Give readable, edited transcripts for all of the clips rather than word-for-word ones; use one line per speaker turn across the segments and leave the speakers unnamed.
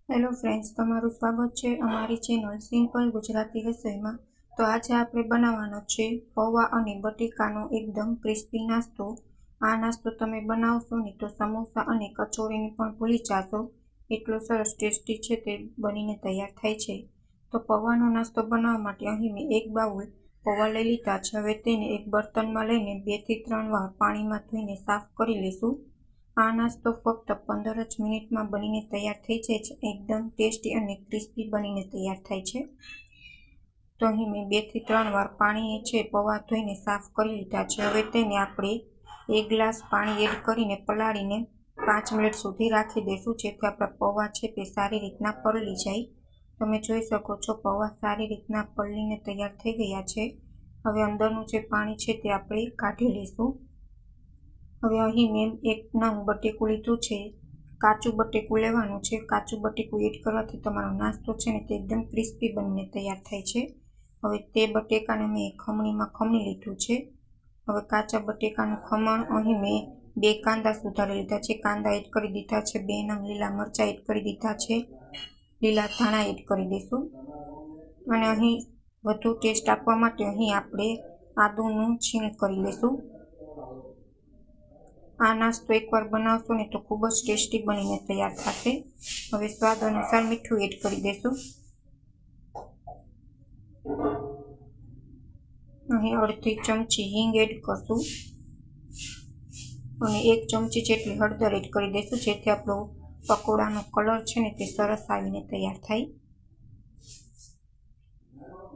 Hello friends, તમારું સ્વાગત છે અમારી ચેનલ સિમ્પલ ગુજરાતી રસોઈમાં। તો આજે આપણે બનાવવાનો છે પૌવા અને બટેકાનો એકદમ ક્રિસ્પી નાસ્તો। આ નાસ્તો તમે બનાવશો ને તો સમોસા અને કચોરીને પણ ભૂલી જશો, એટલો સરસ ટેસ્ટી છે તે બનીને તૈયાર થાય છે। તો પૌવાનો નાસ્તો બનાવવા માટે અહીં મેં એક બાઉલ પૌવા લઈ લીધા છે। હવે તેને એક બર્તનમાં લઈને 2 થી 3 વાર પાણીમાં ધોઈને સાફ કરી લઈશું। આ નાસ્તો ફક્ત 15 જ મિનિટમાં બનીને તૈયાર થઈ જાય છે। એકદમ ટેસ્ટી અને ક્રિસ્પી બનીને તૈયાર થાય છે। તો અહીં મેં 2 થી 3 વાર પાણી છે પૌવા ધોઈને સાફ કરી લીધા છે। હવે તેને આપણે 1 ગ્લાસ પાણી એડ કરીને પલાળીને 5 મિનિટ સુધી રાખી દઈશું, જેથી આપણા પૌવા છે તે સારી રીતના પલળી જાય। તમે જોઈ શકો છો પૌવા સારી રીતના પલળીને તૈયાર થઈ ગયા છે। હવે અંદરનું જે પાણી છે તે આપણે કાઢી લઈશું। હવે અહીં મેં એક નંગ બટેકું લીધું છે, કાચું બટેકું લેવાનું છે। કાચું બટેકું એડ કરવાથી તમારો નાસ્તો છે ને તે એકદમ ક્રિસ્પી બનીને તૈયાર થાય છે। હવે તે બટેકાને મેં ખમણીમાં ખમણી લીધું છે। હવે કાચા બટેકાનું ખમણ અહીં મેં 2 કાંદા સુધારી લીધા છે, કાંદા એડ કરી દીધા છે। 2 નંગ લીલા મરચાં એડ કરી દીધા છે, લીલા ધાણા એડ કરી દઈશું। અને અહીં વધુ ટેસ્ટ આપવા માટે અહીં આપણે આદુનું છીણ કરી લઈશું। આ નાસ્તો એકવાર બનાવશો ને તો ખૂબ જ ટેસ્ટી બનીને તૈયાર થશે। હવે સ્વાદ અનુસાર મીઠું એડ કરી દઈશું। અહીં અડધી ચમચી હિંગ એડ કરશું અને 1 ચમચી જેટલી હળદર એડ કરી દઈશું, જેથી આપણો પકોડાનો કલર છે ને તે સરસ આવીને તૈયાર થાય।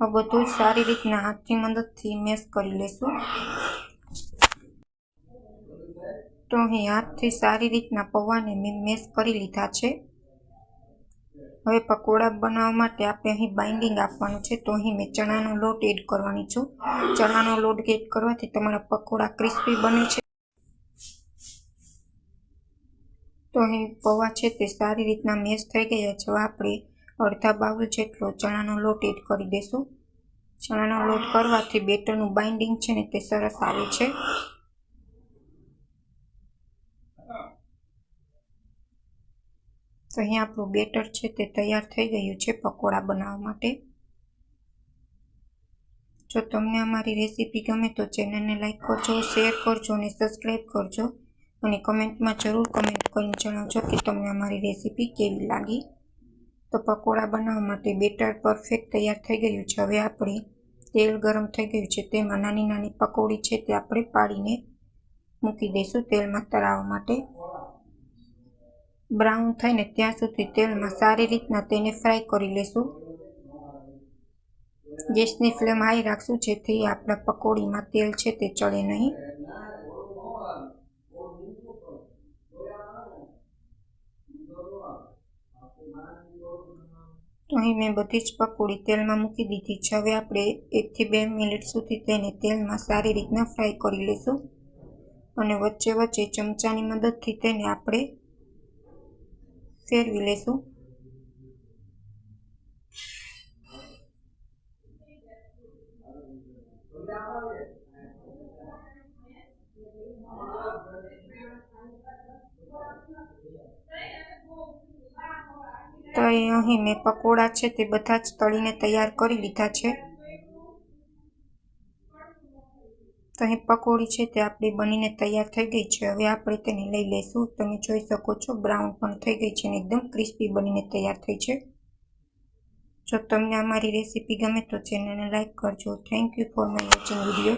આ બધું સારી રીતના હાથની મદદથી મેશ કરી લઈશું। તો અહીં હાથથી સારી રીતના પૌવાને મેં મેશ કરી લીધા છે। હવે પકોડા બનાવવા માટે આપણે અહીં બાઇન્ડિંગ આપવાનું છે, તો અહીં મેં ચણાનો લોટ એડ કરવાની છું। ચણાનો લોટ એડ કરવાથી તમારા પકોડા ક્રિસ્પી બને છે। તો અહીં પૌવા છે તે સારી રીતના મેશ થઈ ગયા છે। હવે આપણે અડધા બાઉલ જેટલો ચણાનો લોટ એડ કરી દઈશું। ચણાનો લોટ કરવાથી બેટરનું બાઇન્ડિંગ છે ને તે સરસ આવે છે। તો અહીં આપણું બેટર છે તે તૈયાર થઈ ગયું છે પકોડા બનાવવા માટે। જો તમને અમારી રેસીપી ગમે તો ચેનલને લાઈક કરજો, શેર કરજો અને સબસ્ક્રાઈબ કરજો। અને કમેન્ટમાં જરૂર કમેન્ટ કરીને જણાવજો કે તમને અમારી રેસીપી કેવી લાગી। તો પકોડા બનાવવા માટે બેટર પરફેક્ટ તૈયાર થઈ ગયું છે। હવે આપણે તેલ ગરમ થઈ ગયું છે, તેમાં નાની નાની પકોડી છે તે આપણે પાડીને મૂકી દઈશું તેલમાં તળાવવા માટે। બ્રાઉન થઈને ત્યાં સુધી તેલમાં સારી રીતના તેને ફ્રાય કરી લઈશું। ગેસની ફ્લેમ હાઈ રાખશું, જેથી આપણા પકોડીમાં તેલ છે તે ચડે નહીં। તો અહીં મેં બધી જ પકોડી તેલમાં મૂકી દીધી છે। હવે આપણે 1 થી 2 મિનિટ સુધી તેને તેલમાં સારી રીતના ફ્રાય કરી લઈશું અને વચ્ચે વચ્ચે ચમચાની મદદથી તેને આપણે ફેરવી લઈશું। તો અહીં મેં પકોડા છે તે બધા જ તળીને તૈયાર કરી લીધા છે। તો અહીં પકોડી છે તે આપણી બનીને તૈયાર થઈ ગઈ છે। હવે આપણે તેને લઈ લઈશું। તમે જોઈ શકો છો બ્રાઉન પણ થઈ ગઈ છે અને એકદમ ક્રિસ્પી બનીને તૈયાર થઈ છે। જો તમને અમારી રેસીપી ગમે તો ચેનલને લાઈક કરજો। Thank you for my watching video.